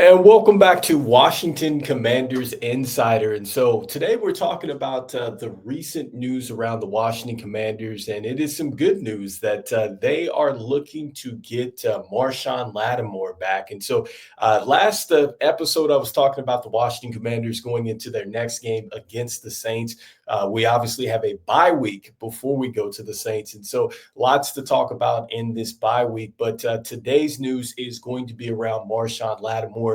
And welcome back to Washington Commanders Insider. And so today we're talking about the recent news around the Washington Commanders, and it is some good news that they are looking to get Marshawn Lattimore back. And so last episode, I was talking about the Washington Commanders going into their next game against the Saints. We obviously have a bye week before we go to the Saints, and so lots to talk about in this bye week. But today's news is going to be around Marshawn Lattimore.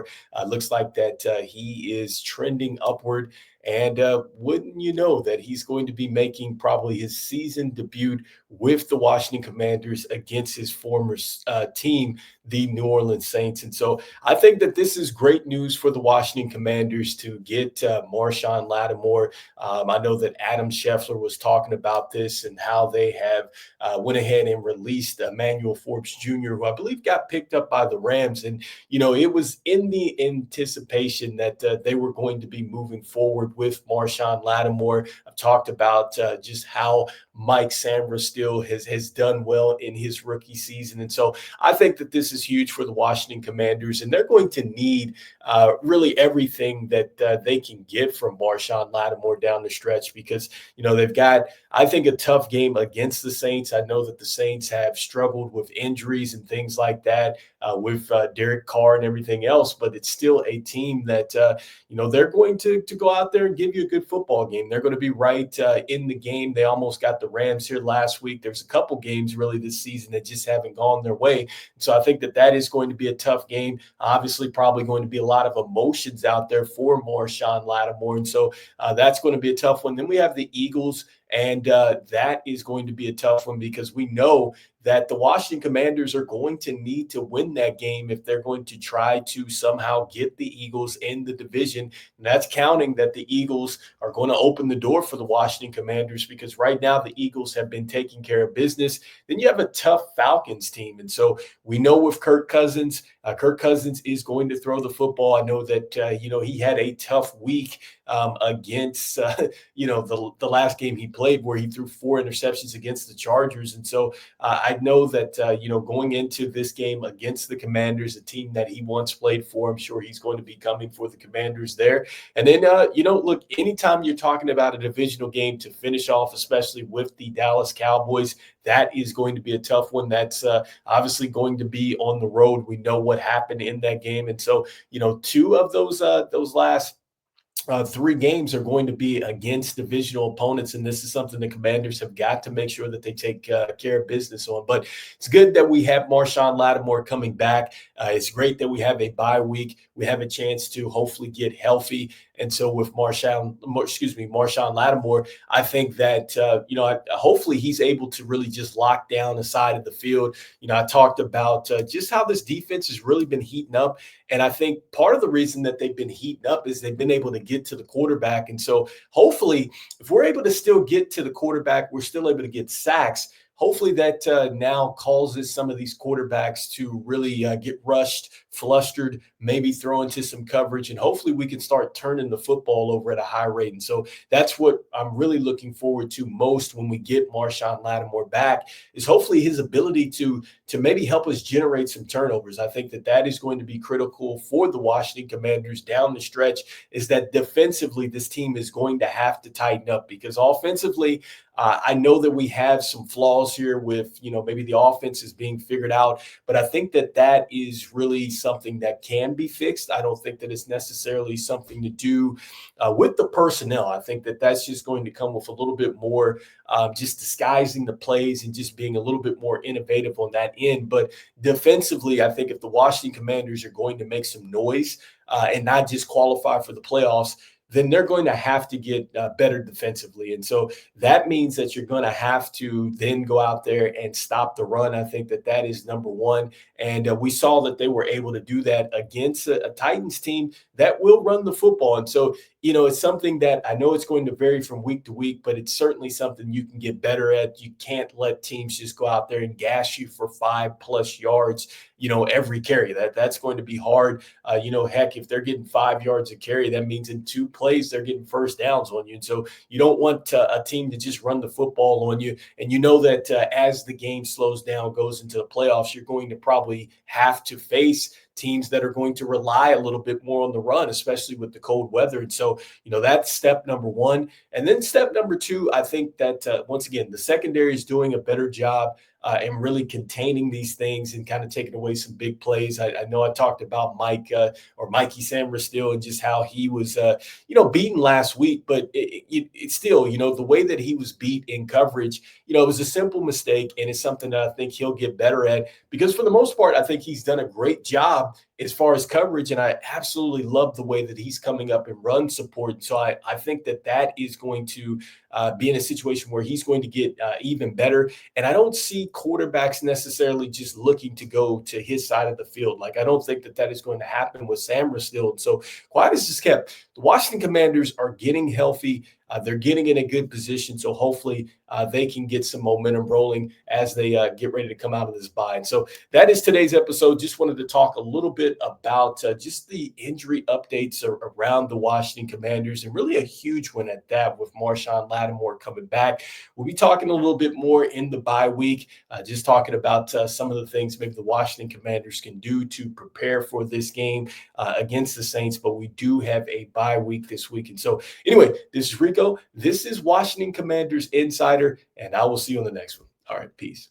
Looks like that he is trending upward. And wouldn't you know that he's going to be making probably his season debut with the Washington Commanders against his former team, the New Orleans Saints. And so I think that this is great news for the Washington Commanders to get Marshawn Lattimore. I know that Adam Scheffler was talking about this and how they have went ahead and released Emmanuel Forbes Jr., who I believe got picked up by the Rams. And, you know, it was in the anticipation that they were going to be moving forward with Marshawn Lattimore. I've talked about just how Mike Samra still has done well in his rookie season. And so I think that this is huge for the Washington Commanders, and they're going to need really everything that they can get from Marshawn Lattimore down the stretch because, you know, they've got, I think, a tough game against the Saints. I know that the Saints have struggled with injuries and things like that with Derek Carr and everything else, but it's still a team that, you know, they're going to go out there and give you a good football game. They're going to be right in the game. They almost got the Rams here last week. There's a couple games really this season that just haven't gone their way. So I think that is going to be a tough game. Obviously, probably going to be a lot of emotions out there for Marshawn Lattimore. And so that's going to be a tough one. Then we have the Eagles. And that is going to be a tough one because we know that the Washington Commanders are going to need to win that game if they're going to try to somehow get the Eagles in the division. And that's counting that the Eagles are going to open the door for the Washington Commanders because right now the Eagles have been taking care of business. Then you have a tough Falcons team. And so we know with Kirk Cousins is going to throw the football. I know that, you know, he had a tough week against, you know, the last game he played where he threw 4 interceptions against the Chargers. And so I know that, you know, going into this game against the Commanders, a team that he once played for, I'm sure he's going to be coming for the Commanders there. And then, you know, look, anytime you're talking about a divisional game to finish off, especially with the Dallas Cowboys, that is going to be a tough one. That's obviously going to be on the road. We know what happened in that game. And so, you know, 2 of those last 3 games are going to be against divisional opponents, and this is something the Commanders have got to make sure that they take care of business on. But it's good that we have Marshawn Lattimore coming back. It's great that we have a bye week. We have a chance to hopefully get healthy. And so with Marshawn Lattimore, I think that, you know, hopefully he's able to really just lock down a side of the field. You know, I talked about just how this defense has really been heating up. And I think part of the reason that they've been heating up is they've been able to get to the quarterback. And so hopefully if we're able to still get to the quarterback, we're still able to get sacks. Hopefully that now causes some of these quarterbacks to really get rushed, flustered, maybe throw into some coverage, and hopefully we can start turning the football over at a high rate. And so that's what I'm really looking forward to most when we get Marshawn Lattimore back is hopefully his ability to maybe help us generate some turnovers. I think that is going to be critical for the Washington Commanders down the stretch is that defensively this team is going to have to tighten up because offensively, I know that we have some flaws here with, you know, maybe the offense is being figured out, but I think that is really something that can be fixed. I don't think that it's necessarily something to do with the personnel. I think that that's just going to come with a little bit more just disguising the plays and just being a little bit more innovative on that end. But defensively, I think if the Washington Commanders are going to make some noise and not just qualify for the playoffs, then they're going to have to get better defensively. And so that means that you're going to have to then go out there and stop the run. I think that is number one. And we saw that they were able to do that against a Titans team that will run the football. And so, you know, it's something that I know it's going to vary from week to week, but it's certainly something you can get better at. You can't let teams just go out there and gash you for 5+ yards, you know, every carry. That's going to be hard. You know, heck, if they're getting 5 yards a carry, that means in 2 plays they're getting first downs on you. And so you don't want a team to just run the football on you. And you know that as the game slows down, goes into the playoffs, you're going to probably have to face teams that are going to rely a little bit more on the run, especially with the cold weather. And so, that's step number one. And then step number two, I think that once again, the secondary is doing a better job and really containing these things and kind of taking away some big plays. I know I talked about Mike or Mikey Samra still and just how he was, beaten last week, but it's still, the way that he was beat in coverage, it was a simple mistake, and it's something that I think he'll get better at because for the most part, I think he's done a great job as far as coverage, and I absolutely love the way that he's coming up and run support. And so I think that is going to be in a situation where he's going to get even better. And I don't see quarterbacks necessarily just looking to go to his side of the field. Like, I don't think that is going to happen with Samra still. And so quiet as just kept. The Washington Commanders are getting healthy. They're getting in a good position. So hopefully they can get some momentum rolling as they get ready to come out of this bye. And so that is today's episode. Just wanted to talk a little bit about just the injury updates around the Washington Commanders, and really a huge one at that with Marshawn Lattimore coming back. We'll be talking a little bit more in the bye week, just talking about some of the things maybe the Washington Commanders can do to prepare for this game against the Saints. But we do have a bye week this week. And so anyway, this is Rico. This is Washington Commanders Insider, and I will see you on the next one. All right, peace.